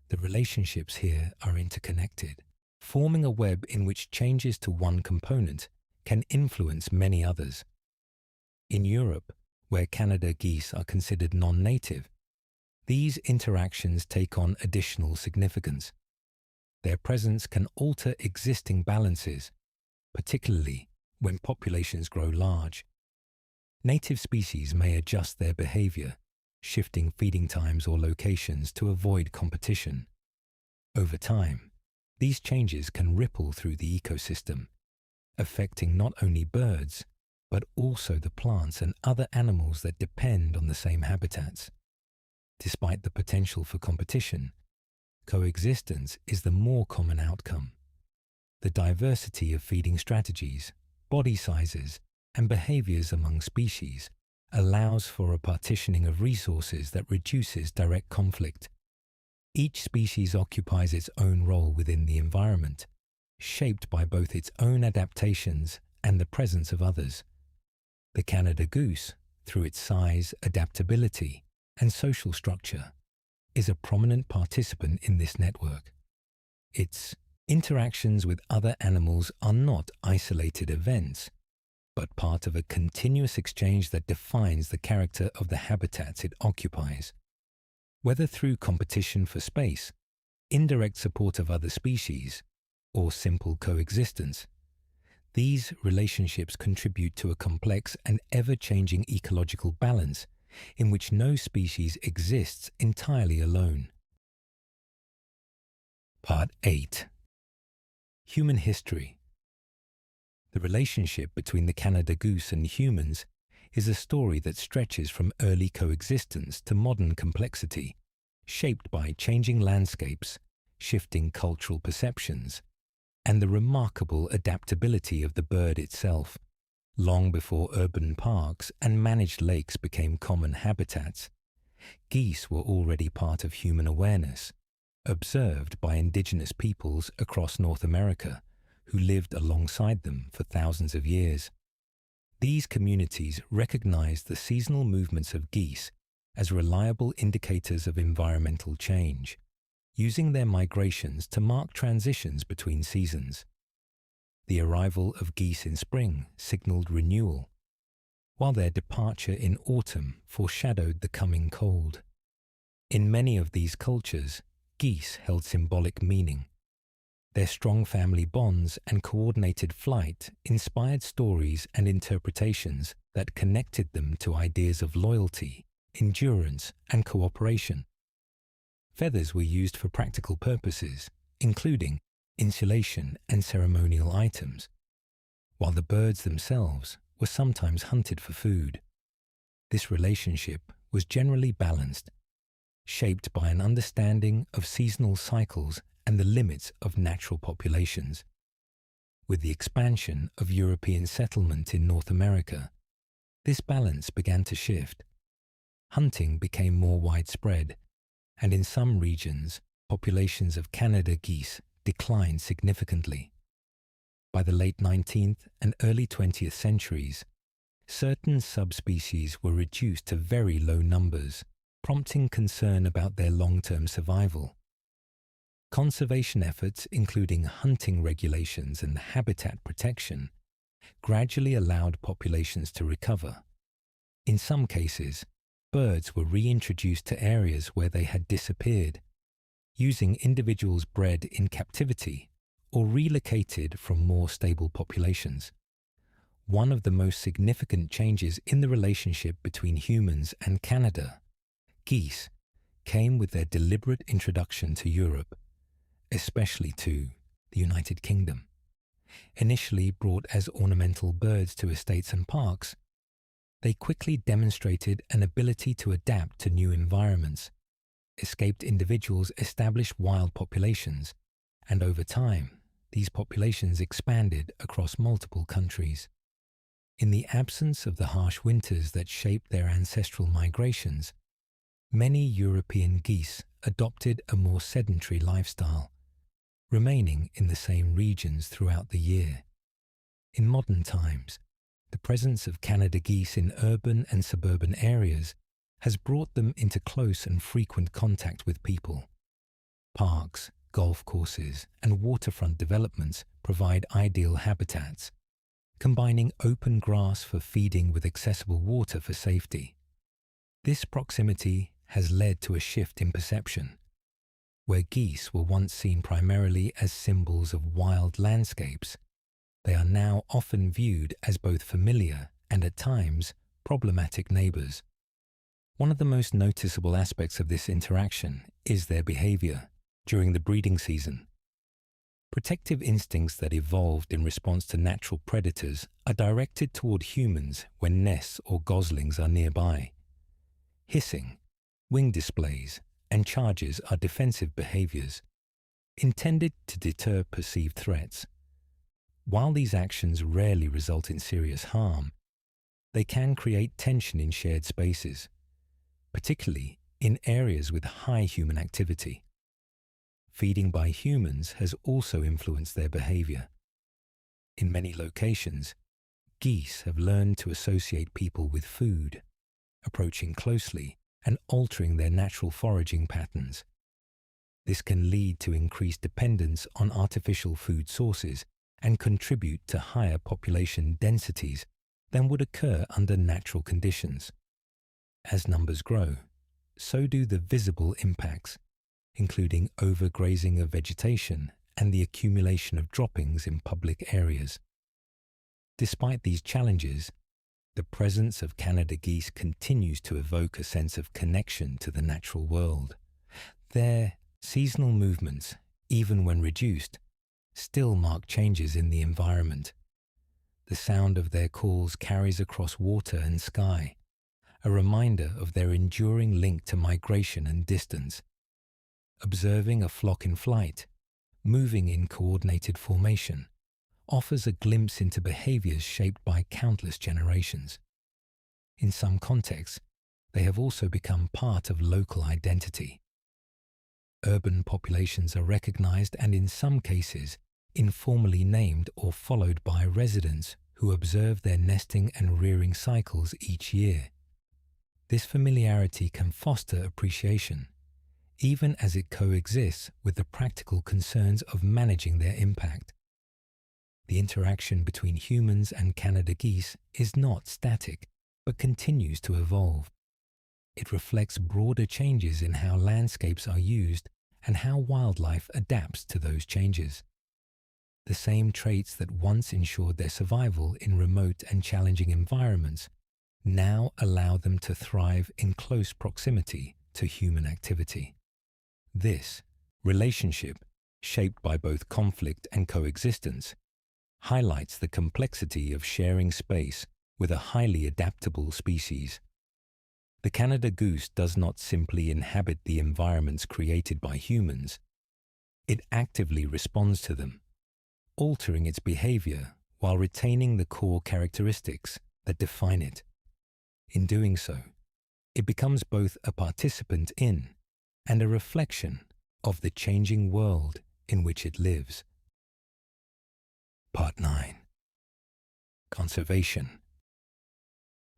The relationships here are interconnected, forming a web in which changes to one component can influence many others. In Europe, where Canada geese are considered non-native, these interactions take on additional significance. Their presence can alter existing balances, particularly when populations grow large. Native species may adjust their behavior, shifting feeding times or locations to avoid competition. Over time, these changes can ripple through the ecosystem, affecting not only birds, but also the plants and other animals that depend on the same habitats. Despite the potential for competition, coexistence is the more common outcome. The diversity of feeding strategies, body sizes, and behaviors among species allows for a partitioning of resources that reduces direct conflict. Each species occupies its own role within the environment, shaped by both its own adaptations and the presence of others. The Canada goose, through its size, adaptability, and social structure, is a prominent participant in this network. Its interactions with other animals are not isolated events, but part of a continuous exchange that defines the character of the habitats it occupies. Whether through competition for space, indirect support of other species, or simple coexistence, these relationships contribute to a complex and ever-changing ecological balance in which no species exists entirely alone. Part 8. Human history. The relationship between the Canada goose and humans is a story that stretches from early coexistence to modern complexity, shaped by changing landscapes, shifting cultural perceptions, and the remarkable adaptability of the bird itself. Long before urban parks and managed lakes became common habitats, geese were already part of human awareness, observed by indigenous peoples across North America who lived alongside them for thousands of years. These communities recognized the seasonal movements of geese as reliable indicators of environmental change, using their migrations to mark transitions between seasons. The arrival of geese in spring signaled renewal, while their departure in autumn foreshadowed the coming cold. In many of these cultures, geese held symbolic meaning. Their strong family bonds and coordinated flight inspired stories and interpretations that connected them to ideas of loyalty, endurance, and cooperation. Feathers were used for practical purposes, including insulation and ceremonial items, while the birds themselves were sometimes hunted for food. This relationship was generally balanced, shaped by an understanding of seasonal cycles and the limits of natural populations. With the expansion of European settlement in North America, this balance began to shift. Hunting became more widespread, and in some regions, populations of Canada geese declined significantly. By the late 19th and early 20th centuries, certain subspecies were reduced to very low numbers, prompting concern about their long-term survival. Conservation efforts, including hunting regulations and habitat protection, gradually allowed populations to recover. In some cases, birds were reintroduced to areas where they had disappeared, using individuals bred in captivity or relocated from more stable populations. One of the most significant changes in the relationship between humans and Canada, geese, came with their deliberate introduction to Europe. especially to the United Kingdom. Initially brought as ornamental birds to estates and parks, they quickly demonstrated an ability to adapt to new environments. Escaped individuals established wild populations, and over time, these populations expanded across multiple countries. In the absence of the harsh winters that shaped their ancestral migrations, many European geese adopted a more sedentary lifestyle, remaining in the same regions throughout the year. In modern times, the presence of Canada geese in urban and suburban areas has brought them into close and frequent contact with people. Parks, golf courses, and waterfront developments provide ideal habitats, combining open grass for feeding with accessible water for safety. This proximity has led to a shift in perception. Where geese were once seen primarily as symbols of wild landscapes, they are now often viewed as both familiar and at times problematic neighbors. One of the most noticeable aspects of this interaction is their behavior during the breeding season. Protective instincts that evolved in response to natural predators are directed toward humans when nests or goslings are nearby. Hissing, wing displays, and charges are defensive behaviors intended to deter perceived threats. While these actions rarely result in serious harm, they can create tension in shared spaces, particularly in areas with high human activity. Feeding by humans has also influenced their behavior. In many locations, geese have learned to associate people with food, approaching closely and altering their natural foraging patterns. This can lead to increased dependence on artificial food sources and contribute to higher population densities than would occur under natural conditions. As numbers grow, so do the visible impacts, including overgrazing of vegetation and the accumulation of droppings in public areas. Despite these challenges, the presence of Canada geese continues to evoke a sense of connection to the natural world. Their seasonal movements, even when reduced, still mark changes in the environment. The sound of their calls carries across water and sky, a reminder of their enduring link to migration and distance. Observing a flock in flight, moving in coordinated formation, offers a glimpse into behaviors shaped by countless generations. In some contexts, they have also become part of local identity. Urban populations are recognized and in some cases, informally named or followed by residents who observe their nesting and rearing cycles each year. This familiarity can foster appreciation, even as it coexists with the practical concerns of managing their impact. The interaction between humans and Canada geese is not static, but continues to evolve. It reflects broader changes in how landscapes are used and how wildlife adapts to those changes. The same traits that once ensured their survival in remote and challenging environments now allow them to thrive in close proximity to human activity. This relationship, shaped by both conflict and coexistence, highlights the complexity of sharing space with a highly adaptable species. The Canada goose does not simply inhabit the environments created by humans. It actively responds to them, altering its behavior while retaining the core characteristics that define it. In doing so, it becomes both a participant in and a reflection of the changing world in which it lives. Part 9. Conservation.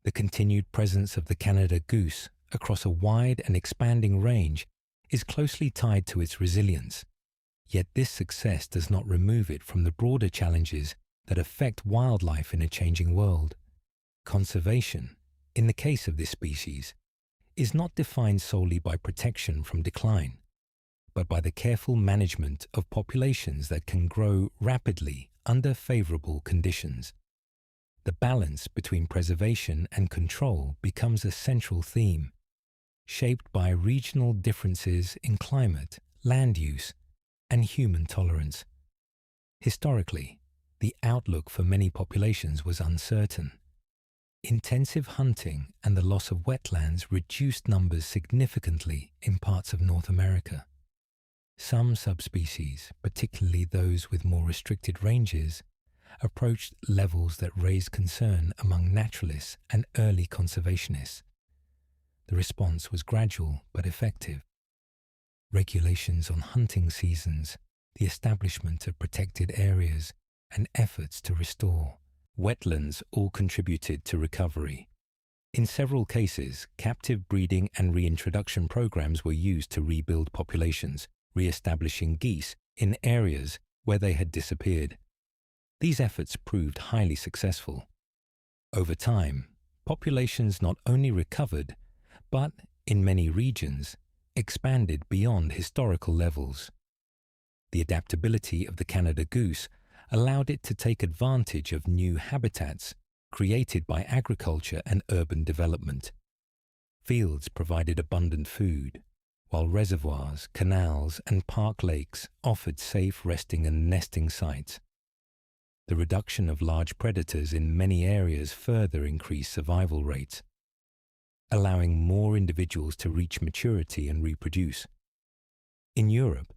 The continued presence of the Canada goose across a wide and expanding range is closely tied to its resilience. Yet this success does not remove it from the broader challenges that affect wildlife in a changing world. Conservation, in the case of this species, is not defined solely by protection from decline, but by the careful management of populations that can grow rapidly under favorable conditions. The balance between preservation and control becomes a central theme, shaped by regional differences in climate, land use, and human tolerance. Historically, the outlook for many populations was uncertain. Intensive hunting and the loss of wetlands reduced numbers significantly in parts of North America. Some subspecies, particularly those with more restricted ranges, approached levels that raised concern among naturalists and early conservationists. The response was gradual but effective. Regulations on hunting seasons, the establishment of protected areas, and efforts to restore wetlands all contributed to recovery. In several cases, captive breeding and reintroduction programs were used to rebuild populations, re-establishing geese in areas where they had disappeared. These efforts proved highly successful. Over time, populations not only recovered, but, in many regions, expanded beyond historical levels. The adaptability of the Canada goose allowed it to take advantage of new habitats created by agriculture and urban development. Fields provided abundant food, while reservoirs, canals, and park lakes offered safe resting and nesting sites. The reduction of large predators in many areas further increased survival rates, allowing more individuals to reach maturity and reproduce. In Europe,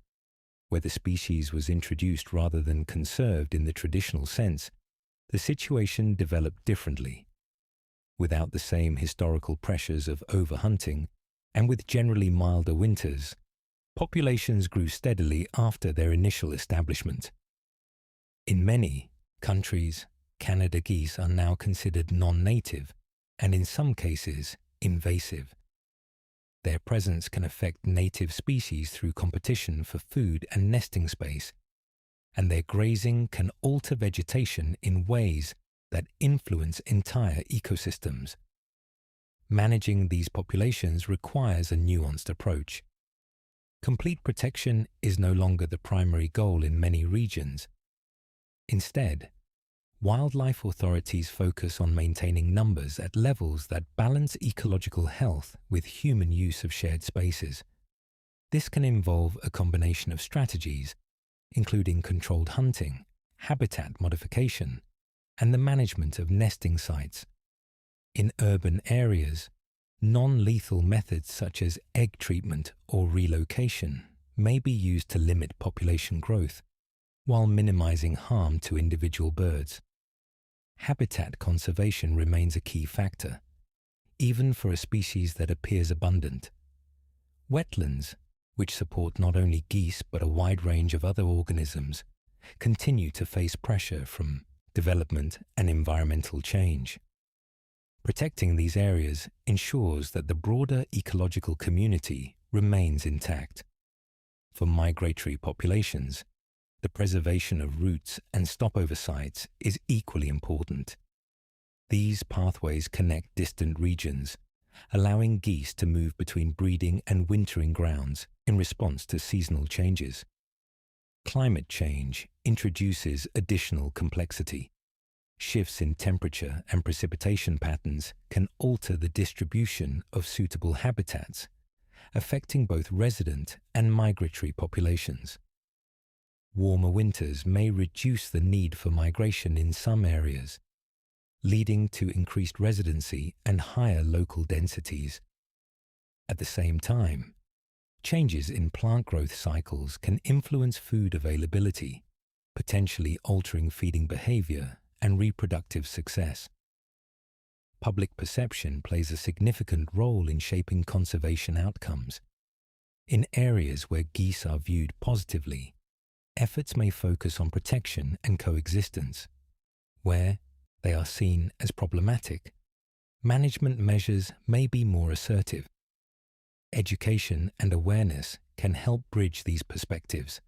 where the species was introduced rather than conserved in the traditional sense, the situation developed differently. Without the same historical pressures of overhunting, and with generally milder winters, populations grew steadily after their initial establishment. In many countries, Canada geese are now considered non-native, and in some cases, invasive. Their presence can affect native species through competition for food and nesting space, and their grazing can alter vegetation in ways that influence entire ecosystems. Managing these populations requires a nuanced approach. Complete protection is no longer the primary goal in many regions. Instead, wildlife authorities focus on maintaining numbers at levels that balance ecological health with human use of shared spaces. This can involve a combination of strategies, including controlled hunting, habitat modification, and the management of nesting sites. In urban areas, non-lethal methods such as egg treatment or relocation may be used to limit population growth, while minimizing harm to individual birds. Habitat conservation remains a key factor, even for a species that appears abundant. Wetlands, which support not only geese but a wide range of other organisms, continue to face pressure from development and environmental change. Protecting these areas ensures that the broader ecological community remains intact. For migratory populations, the preservation of routes and stopover sites is equally important. These pathways connect distant regions, allowing geese to move between breeding and wintering grounds in response to seasonal changes. Climate change introduces additional complexity. Shifts in temperature and precipitation patterns can alter the distribution of suitable habitats, affecting both resident and migratory populations. Warmer winters may reduce the need for migration in some areas, leading to increased residency and higher local densities. At the same time, changes in plant growth cycles can influence food availability, potentially altering feeding behavior and reproductive success. Public perception plays a significant role in shaping conservation outcomes. In areas where geese are viewed positively, efforts may focus on protection and coexistence. Where they are seen as problematic, management measures may be more assertive. Education and awareness can help bridge these perspectives,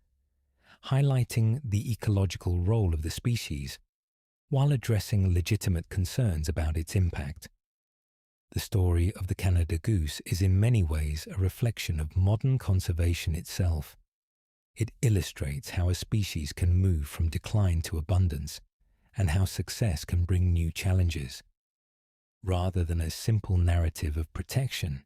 highlighting the ecological role of the species while addressing legitimate concerns about its impact. The story of the Canada goose is in many ways a reflection of modern conservation itself. It illustrates how a species can move from decline to abundance and how success can bring new challenges. Rather than a simple narrative of protection,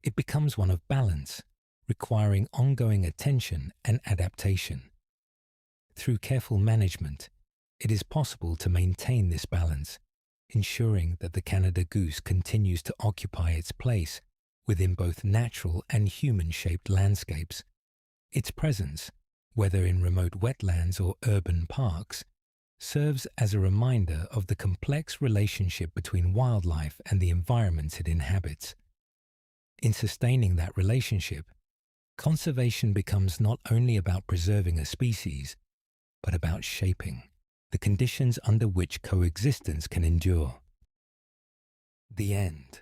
it becomes one of balance, requiring ongoing attention and adaptation. Through careful management, it is possible to maintain this balance, ensuring that the Canada goose continues to occupy its place within both natural and human-shaped landscapes. Its presence, whether in remote wetlands or urban parks, serves as a reminder of the complex relationship between wildlife and the environments it inhabits. In sustaining that relationship, conservation becomes not only about preserving a species, but about shaping the conditions under which coexistence can endure. The end.